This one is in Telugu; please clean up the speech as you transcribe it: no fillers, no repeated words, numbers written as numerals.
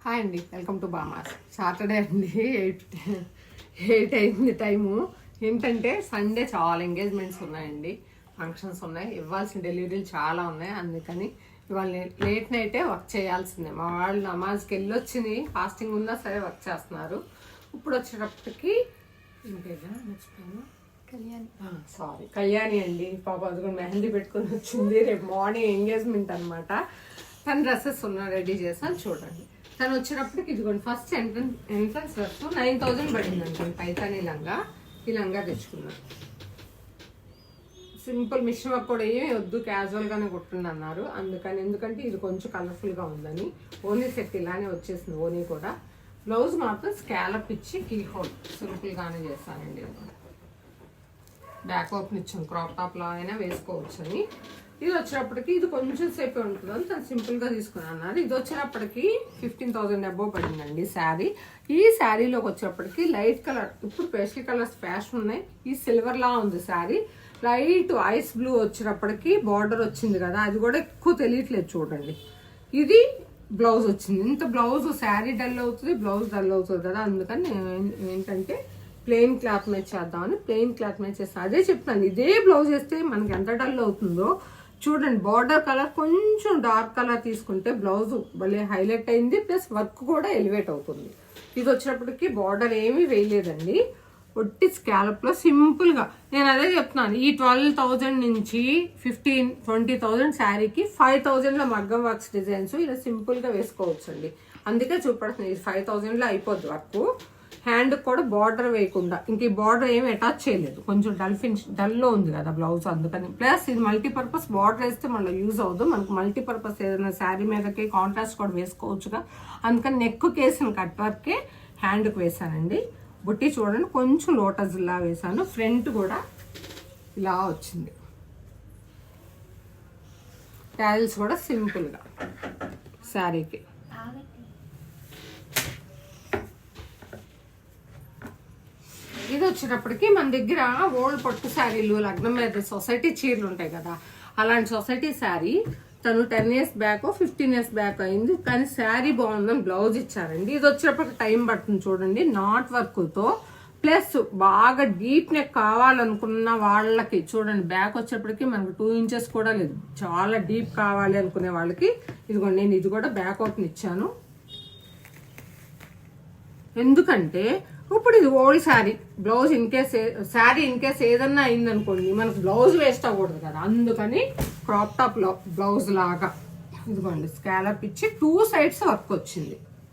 హాయ్ అండి, వెల్కమ్ టు బామాస్. సాటర్డే అండి, 8 అయింది టైము. ఏంటంటే సండే చాలా ఎంగేజ్మెంట్స్ ఉన్నాయండి, ఫంక్షన్స్ ఉన్నాయి, ఇవ్వాల్సిన డెలివరీలు చాలా ఉన్నాయి. అందుకని ఇవాళ లేట్ నైటే వర్క్ చేయాల్సిందే. మా వాళ్ళు నమాజ్కి వెళ్ళొచ్చింది, ఫాస్టింగ్ ఉన్నా సరే వర్క్ చేస్తున్నారు. ఇప్పుడు వచ్చేటప్పటికి మర్చిపోయాను, కళ్యాణి అండి. పాప అది కూడా మెహందీ పెట్టుకుని వచ్చింది. రేపు మార్నింగ్ ఎంగేజ్మెంట్ అనమాట. తన డ్రెస్సెస్ రెడీ చేసాను చూడండి. తను వచ్చినప్పటికి ఇదిగోండి, ఫస్ట్ ఎంట్రన్స్ డ్రెస్ 9,000 పడింది అనుకోండి. పైతాని లంగా, ఈ లంగా తెచ్చుకున్నాను. సింపుల్ మిషన్ వర్క్ కూడా ఏమి వద్దు, క్యాజువల్గానే కుట్టండి అన్నారు. అందుకని, ఎందుకంటే ఇది కొంచెం కలర్ఫుల్గా ఉందని ఓనీ సెట్ ఇలానే వచ్చేసింది. ఓనీ కూడా బ్లౌజ్ మాత్రం స్కాలప్ ఇచ్చి కీ హోల్ సింపుల్గానే చేస్తానండి. బ్యాక్ ఓపెన్ ఇచ్చాను, క్రాప్ టాప్లో అయినా వేసుకోవచ్చు అని. ఇది వచ్చేటప్పటికి ఇది కొంచెం సేపే ఉంటుందని తను సింపుల్గా తీసుకుని అన్నారు. ఇది వచ్చేటప్పటికి 15,000 అబోవ్ పడిందండి శారీ. ఈ శారీలోకి వచ్చేటప్పటికి లైట్ కలర్, ఇప్పుడు పేస్టల్ కలర్స్ ఫ్యాషన్ ఉన్నాయి. ఈ సిల్వర్ లా ఉంది శారీ. లైట్ ఐస్ బ్లూ వచ్చేటప్పటికి బార్డర్ వచ్చింది కదా, అది కూడా ఎక్కువ తెలియట్లేదు చూడండి. ఇది బ్లౌజ్ వచ్చింది. ఇంత బ్లౌజ్ శారీ డల్ అవుతుంది, బ్లౌజ్ డల్ అవుతుంది కదా. అందుకని ఏంటంటే ప్లెయిన్ క్లాత్ మ్యాచ్ చేద్దామని ప్లెయిన్ క్లాత్ మ్యాచ్ చేస్తాను. అదే చెప్తాను, ఇదే బ్లౌజ్ వేస్తే మనకి ఎంత డల్ అవుతుందో చూడండి. బార్డర్ కలర్ కొంచెం డార్క్ కలర్ తీసుకుంటే బ్లౌజ్ భలే హైలైట్ అయింది, ప్లస్ వర్క్ కూడా ఎలివేట్ అవుతుంది. ఇది వచ్చినప్పటికి బార్డర్ ఏమీ వేయలేదండి, ఒట్టి స్కాలప్లో సింపుల్గా. నేను అదే చెప్తున్నాను, ఈ 12,000 నుంచి 15-20,000 శారీకి 5,000లో మగ్గం వర్క్స్ డిజైన్స్ ఇలా సింపుల్గా వేసుకోవచ్చు అండి. అందుకే చూపడుతుంది, ఇది 5,000లో అయిపోద్ది వర్క్. హ్యాండ్ కూడా బార్డర్ వేయకుండా, ఇంక ఈ బార్డర్ ఏమి అటాచ్ చేయలేదు, కొంచెం డల్లో ఉంది కదా బ్లౌజ్. అందుకని ప్లస్ ఇది మల్టీపర్పస్ బార్డర్ వేస్తే మళ్ళీ యూజ్ అవ్వదు. మనకు మల్టీపర్పస్ ఏదైనా శారీ మీదకి కాంట్రాస్ట్ కూడా వేసుకోవచ్చుగా. అందుకని నెక్ వేసిన కట్ వర్కే హ్యాండ్కి వేసానండి. బుట్టి చూడండి, కొంచెం లోటస్ ఇలా వేసాను. ఫ్రంట్ కూడా ఇలా వచ్చింది. టైల్స్ కూడా సింపుల్గా శారీకి. ఇది వచ్చేటప్పటికి మన దగ్గర ఓల్డ్ పట్టు శారీలు, లగ్నం మీద సొసైటీ చీరలు ఉంటాయి కదా, అలాంటి సొసైటీ శారీ. తను 10 ఇయర్స్ బ్యాక్ 15 ఇయర్స్ బ్యాక్ అయింది, కానీ శారీ బాగుందని బ్లౌజ్ ఇచ్చారండి. ఇది వచ్చేటప్పటికి టైం పడుతుంది చూడండి, నాట్ వర్క్తో. ప్లస్ బాగా డీప్ నెక్ కావాలనుకున్న వాళ్ళకి చూడండి, బ్యాక్ వచ్చేటప్పటికి మనకు 2 ఇంచెస్ కూడా లేదు, చాలా డీప్ కావాలి అనుకునే వాళ్ళకి ఇదిగోండి, నేను ఇది కూడా బ్యాక్ ఓపెన్ ఇచ్చాను. ఎందుకంటే ఇప్పుడు ఇది old sari, blouse sari in case ఏదన్నా అయిందనుకోండి, మనకు బ్లౌజ్ వేస్ట్ అవ్వకూడదు కదా. అందుకని క్రాప్ టాప్ బ్లౌజ్ లాగా ఇదిగోండి స్కాలప్ ఇచ్చి 2 సైడ్స్ వర్క్ వచ్చింది.